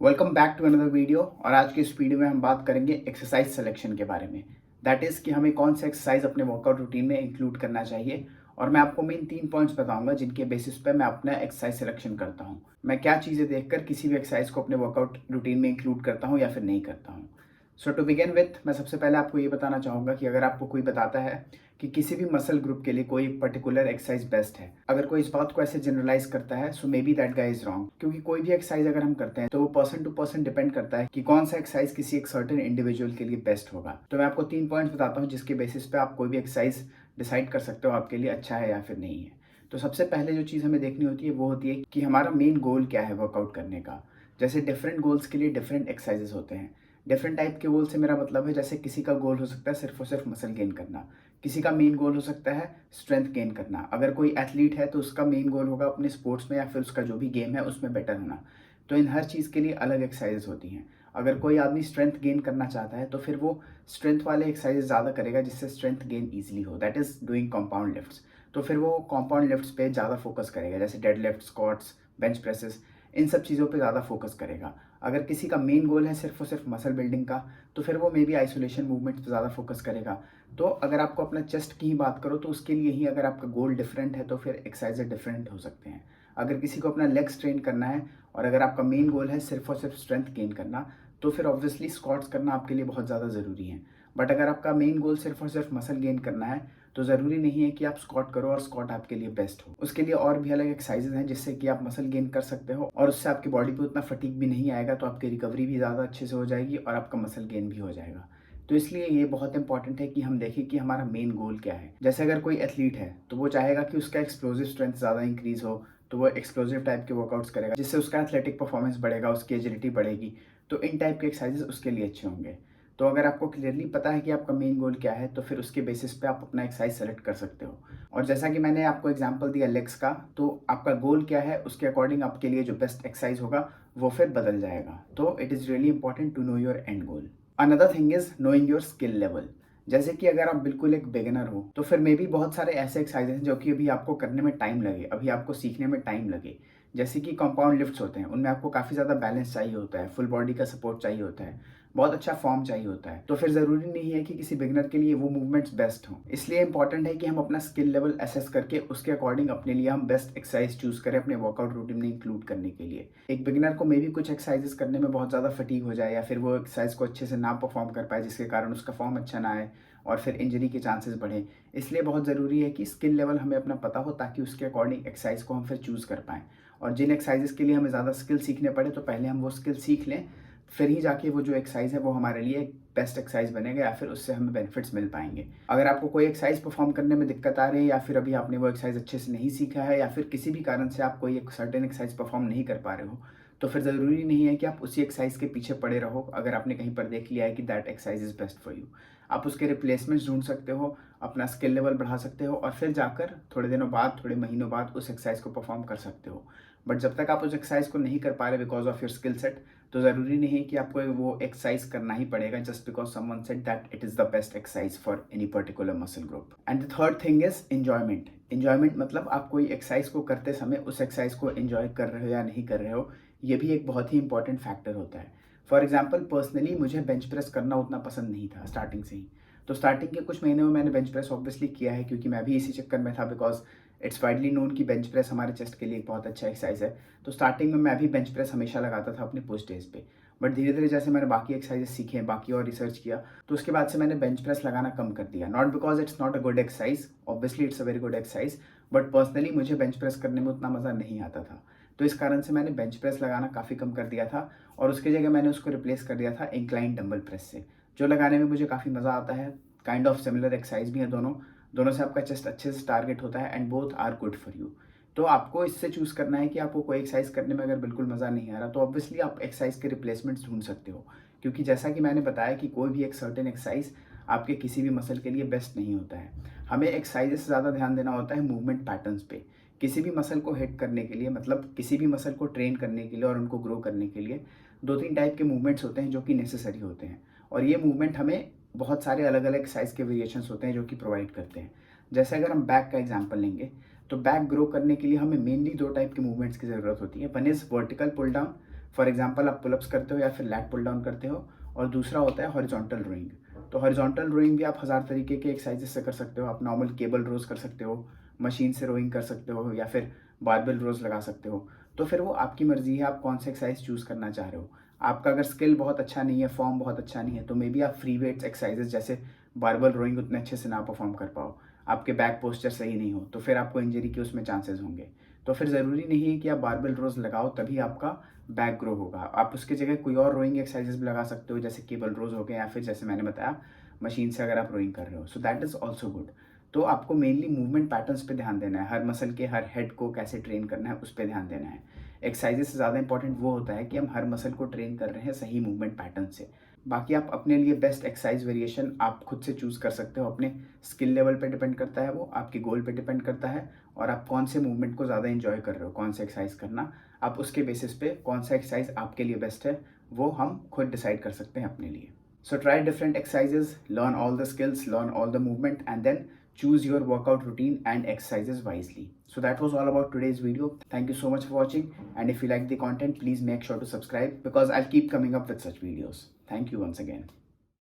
Welcome back to another video. और आज की इस वीडियो में हम बात करेंगे एक्सरसाइज सिलेक्शन के बारे में। दैट इज़ कि हमें कौन सा एक्सरसाइज अपने वर्कआउट रूटीन में इंक्लूड करना चाहिए। और मैं आपको मेन 3 पॉइंट्स बताऊंगा जिनके बेसिस पे मैं अपना एक्सरसाइज सिलेक्शन करता हूँ। मैं क्या चीज़ें देखकर किसी भी एक्सरसाइज को अपने वर्कआउट रूटीन में इंक्लूड करता हूँ या फिर नहीं करता हूँ। सो टू बिगिन विथ, मैं सबसे पहले आपको ये बताना चाहूँगा कि अगर आपको कोई बताता है कि किसी भी मसल ग्रुप के लिए कोई पर्टिकुलर एक्सरसाइज बेस्ट है, अगर कोई इस बात को ऐसे जनरलाइज करता है, so may be that guy is wrong. क्योंकि कोई भी एक्सरसाइज अगर हम करते हैं तो वो पर्सन टू पर्सन डिपेंड करता है कि कौन सा एक्सरसाइज किसी एक सर्टेन इंडिविजुअल के लिए बेस्ट होगा। तो मैं आपको 3 पॉइंट्स बताता हूँ जिसके बेसिस पे आप कोई भी एक्सरसाइज डिसाइड कर सकते हो आपके लिए अच्छा है या फिर नहीं है। तो सबसे पहले जो चीज़ हमें देखनी होती है वो होती है कि हमारा मेन गोल क्या है वर्कआउट करने का। जैसे डिफरेंट गोल्स के लिए डिफरेंट एक्सरसाइजेस होते हैं। डिफरेंट टाइप के गोल से मेरा मतलब है, जैसे किसी का गोल हो सकता है सिर्फ और सिर्फ मसल गेन करना, किसी का मेन गोल हो सकता है स्ट्रेंथ गेन करना। अगर कोई एथलीट है तो उसका मेन गोल होगा अपने स्पोर्ट्स में या फिर उसका जो भी गेम है उसमें बेटर होना। तो इन हर चीज़ के लिए अलग एक्सरसाइजेस होती हैं। अगर कोई आदमी स्ट्रेंथ गेन करना चाहता है तो फिर वो स्ट्रेंथ वाले एक्सरसाइजेस ज़्यादा करेगा जिससे स्ट्रेंथ गेन ईजिली हो, that is doing compound lifts. तो फिर वो कॉम्पाउंड लिफ्ट्स पे ज़्यादा फोकस करेगा, जैसे dead lift, squats, bench presses, इन सब चीज़ों पे ज़्यादा फोकस करेगा। अगर किसी का मेन गोल है सिर्फ और सिर्फ मसल बिल्डिंग का तो फिर वो मे बी आइसोलेशन मूवमेंट पे ज़्यादा फोकस करेगा। तो अगर आपको अपना चेस्ट की ही बात करो तो उसके लिए ही अगर आपका गोल डिफरेंट है तो फिर एक्सरसाइजेज डिफरेंट हो सकते हैं। अगर किसी को अपना लेग्स ट्रेन करना है और अगर आपका मेन गोल है सिर्फ और सिर्फ स्ट्रेंथ गेन करना तो फिर ऑब्वियसली स्क्वाट्स करना आपके लिए बहुत ज़्यादा ज़रूरी है। बट अगर आपका मेन गोल सिर्फ और सिर्फ मसल गेन करना है तो ज़रूरी नहीं है कि आप स्क्वाट करो और स्क्वाट आपके लिए बेस्ट हो। उसके लिए और भी अलग एक्सरसाइजेज हैं जिससे कि आप मसल गेन कर सकते हो और उससे आपकी बॉडी पे उतना फटीग भी नहीं आएगा, तो आपकी रिकवरी भी ज़्यादा अच्छे से हो जाएगी और आपका मसल गेन भी हो जाएगा। तो इसलिए ये बहुत इंपॉर्टेंट है कि हम देखें कि हमारा मेन गोल क्या है। जैसे अगर कोई एथलीट है तो वो चाहेगा कि उसका एक्सप्लोजिव स्ट्रेंथ ज़्यादा इंक्रीज हो, तो वो एक्सप्लोजिव टाइप के वर्कआउट्स करेगा जिससे उसका एथलेटिक परफॉर्मेंस बढ़ेगा, उसकी एजिलिटी बढ़ेगी। तो इन टाइप के एक्सरसाइजेस उसके लिए अच्छे होंगे। तो अगर आपको क्लियरली पता है कि आपका मेन गोल क्या है तो फिर उसके बेसिस पे आप अपना एक्सरसाइज सेलेक्ट कर सकते हो। और जैसा कि मैंने आपको एग्जांपल दिया लेग्स का, तो आपका गोल क्या है उसके अकॉर्डिंग आपके लिए जो बेस्ट एक्सरसाइज होगा वो फिर बदल जाएगा। तो it is really important to know your end goal. Another thing is knowing your skill level. जैसे कि अगर आप बिल्कुल एक बिगिनर हो तो फिर मे बी बहुत सारे ऐसे एक्सरसाइज हैं जो कि अभी आपको करने में टाइम लगे, अभी आपको सीखने में टाइम लगे। जैसे कि कंपाउंड लिफ्ट्स होते हैं, उनमें आपको काफ़ी ज़्यादा बैलेंस चाहिए होता है, फुल बॉडी का सपोर्ट चाहिए होता है, बहुत अच्छा फॉर्म चाहिए होता है। तो फिर ज़रूरी नहीं है कि किसी बिगिनर के लिए वो मूवमेंट्स बेस्ट हों। इसलिए इंपॉर्टेंट है कि हम अपना स्किल लेवल असेस करके उसके अकॉर्डिंग अपने लिए हम बेस्ट एक्सरसाइज चूज करें अपने वर्कआउट रूटीन में इंक्लूड करने के लिए। एक बिगिनर को मे भी कुछ एक्सरसाइजेस करने में बहुत ज़्यादा फटीग हो जाए या फिर वो एक्सरसाइज को अच्छे से ना परफॉर्म कर पाए जिसके कारण उसका फॉर्म अच्छा ना आए और फिर इंजरी के चांसेस बढ़े। इसलिए बहुत ज़रूरी है कि स्किल लेवल हमें अपना पता हो ताकि उसके अकॉर्डिंग एक्सरसाइज को हम फिर चूज़ कर पाएँ। और जिन एक्सरसाइजेस के लिए हमें ज़्यादा स्किल सीखने पड़े तो पहले हम वो स्किल सीख लें, फिर ही जाके वो जो एक्सरसाइज है वो हमारे लिए बेस्ट एक्सरसाइज बनेगा या फिर उससे हमें बेनिफिट्स मिल पाएंगे। अगर आपको कोई एक्सरसाइज परफॉर्म करने में दिक्कत आ रही है या फिर अभी आपने वो एक्सरसाइज अच्छे से नहीं सीखा है या फिर किसी भी कारण से आप कोई एक सर्टेन एक्सरसाइज परफॉर्म नहीं कर पा रहे हो, तो फिर ज़रूरी नहीं है कि आप उसी एक्सरसाइज के पीछे पड़े रहो। अगर आपने कहीं पर देख लिया है कि that exercise is best for you, आप उसके रिप्लेसमेंट्स ढूंढ सकते हो, अपना स्किल लेवल बढ़ा सकते हो और फिर जाकर थोड़े दिनों बाद, थोड़े महीनों बाद उस एक्सरसाइज को परफॉर्म कर सकते हो। बट जब तक आप उस एक्सरसाइज को नहीं कर पा रहे because of your skill set, तो ज़रूरी नहीं है कि आपको वो एक्सरसाइज करना ही पड़ेगा just because someone said that it is the best exercise for any particular muscle group. And the third thing is enjoyment. Enjoyment मतलब आप कोई एक्सरसाइज को करते समय उस एक्सरसाइज को एंजॉय कर रहे हो या नहीं कर रहे हो, ये भी एक बहुत ही इंपॉर्टेंट फैक्टर होता है। फॉर एग्जाम्पल, पर्सनली मुझे बेंच प्रेस करना उतना पसंद नहीं था स्टार्टिंग से ही। तो स्टार्टिंग के कुछ महीने में मैंने बेंच प्रेस ऑब्वियसली किया है क्योंकि मैं भी इसी चक्कर में था, बिकॉज इट्स वाइडली नोन कि बेंच प्रेस हमारे चेस्ट के लिए एक बहुत अच्छा एक्सरसाइज है। तो स्टार्टिंग में मैं भी बेंच प्रेस हमेशा लगाता था अपने पुश डेज पे। बट धीरे धीरे जैसे मैंने बाकी एक्सरसाइजेस सीखे, बाकी और रिसर्च किया, तो उसके बाद से मैंने बेंच प्रेस लगाना कम कर दिया। Not because it's not a good exercise, obviously it's a very good exercise, but personally मुझे बेंच प्रेस करने में उतना मज़ा नहीं आता था। तो इस कारण से मैंने बेंच प्रेस लगाना काफ़ी कम कर दिया था और उसकी जगह मैंने उसको रिप्लेस कर दिया था इंक्लाइन डंबल प्रेस से, जो लगाने में मुझे काफ़ी मज़ा आता है। काइंड ऑफ सिमिलर एक्सरसाइज भी है दोनों, दोनों से आपका चेस्ट अच्छे से टारगेट होता है and both are good for you. तो आपको इससे चूज़ करना है कि आपको कोई एक्सरसाइज करने में अगर बिल्कुल मज़ा नहीं आ रहा तो ऑब्वियसली आप एक्सरसाइज के रिप्लेसमेंट्स ढूंढ सकते हो। क्योंकि जैसा कि मैंने बताया कि कोई भी एक सर्टेन एक्सरसाइज आपके किसी भी मसल के लिए बेस्ट नहीं होता है। हमें एक्सरसाइजेस से ज़्यादा ध्यान देना होता है मूवमेंट पैटर्न्स पे। किसी भी मसल को हिट करने के लिए, मतलब किसी भी मसल को ट्रेन करने के लिए और उनको ग्रो करने के लिए 2-3 टाइप के मूवमेंट्स होते हैं जो कि नेसेसरी होते हैं। और ये मूवमेंट हमें बहुत सारे अलग अलग साइज़ के वेरिएशंस होते हैं जो कि प्रोवाइड करते हैं। जैसे अगर हम बैक का एग्जांपल लेंगे तो बैक ग्रो करने के लिए हमें मेनली 2 टाइप के मूवमेंट्स की ज़रूरत होती है। One is vertical pull down, for example आप पुलअप्स करते हो या फिर लैट पुल डाउन करते हो, और दूसरा होता है हॉरिजॉन्टल रोइंग। तो हॉरिजॉन्टल रोइंग भी आप 1000 तरीके के एक्सरसाइजेस से कर सकते हो। आप नॉर्मल केबल रोज कर सकते हो, मशीन से रोइंग कर सकते हो, या फिर बारबेल रोज लगा सकते हो। तो फिर वो आपकी मर्जी है आप कौन सा एक्सरसाइज चूज़ करना चाह रहे हो। आपका अगर स्किल बहुत अच्छा नहीं है, फॉर्म बहुत अच्छा नहीं है, तो मे बी आप फ्री वेट्स एक्सरसाइजेस जैसे बारबेल रोइंग उतने अच्छे से ना परफॉर्म कर पाओ, आपके बैक पोस्चर सही नहीं हो, तो फिर आपको इंजरी के उसमें चांसेस होंगे। तो फिर ज़रूरी नहीं है कि आप बारबेल रोज लगाओ तभी आपका बैक ग्रो होगा। आप उसके जगह कोई और रोइंग एक्सरसाइजेस भी लगा सकते हो, जैसे केबल रोज हो गए, या फिर जैसे मैंने बताया मशीन से अगर आप रोइंग कर रहे हो, so that is also good. तो आपको मेनली मूवमेंट पैटर्न्स पे ध्यान देना है, हर मसल के हर हेड को कैसे ट्रेन करना है उस पर ध्यान देना है। एक्सरसाइजेस से ज़्यादा इंपॉर्टेंट वो होता है कि हम हर मसल को ट्रेन कर रहे हैं सही मूवमेंट पैटर्न से। बाकी आप अपने लिए बेस्ट एक्सरसाइज वेरिएशन आप खुद से चूज़ कर सकते हो, अपने स्किल लेवल पे डिपेंड करता है, वो आपके गोल पे डिपेंड करता है, और आप कौन से मूवमेंट को ज़्यादा इंजॉय कर रहे हो, कौन सा एक्सरसाइज करना, आप उसके बेसिस पे कौन सा एक्सरसाइज आपके लिए बेस्ट है वो हम खुद डिसाइड कर सकते हैं अपने लिए। So try different exercises, learn all the skills, learn all the movement, and then choose your workout routine and exercises wisely. So that was all about today's video. Thank you so much for watching. And if you like the content, please make sure to subscribe because I'll keep coming up with such videos. Thank you once again.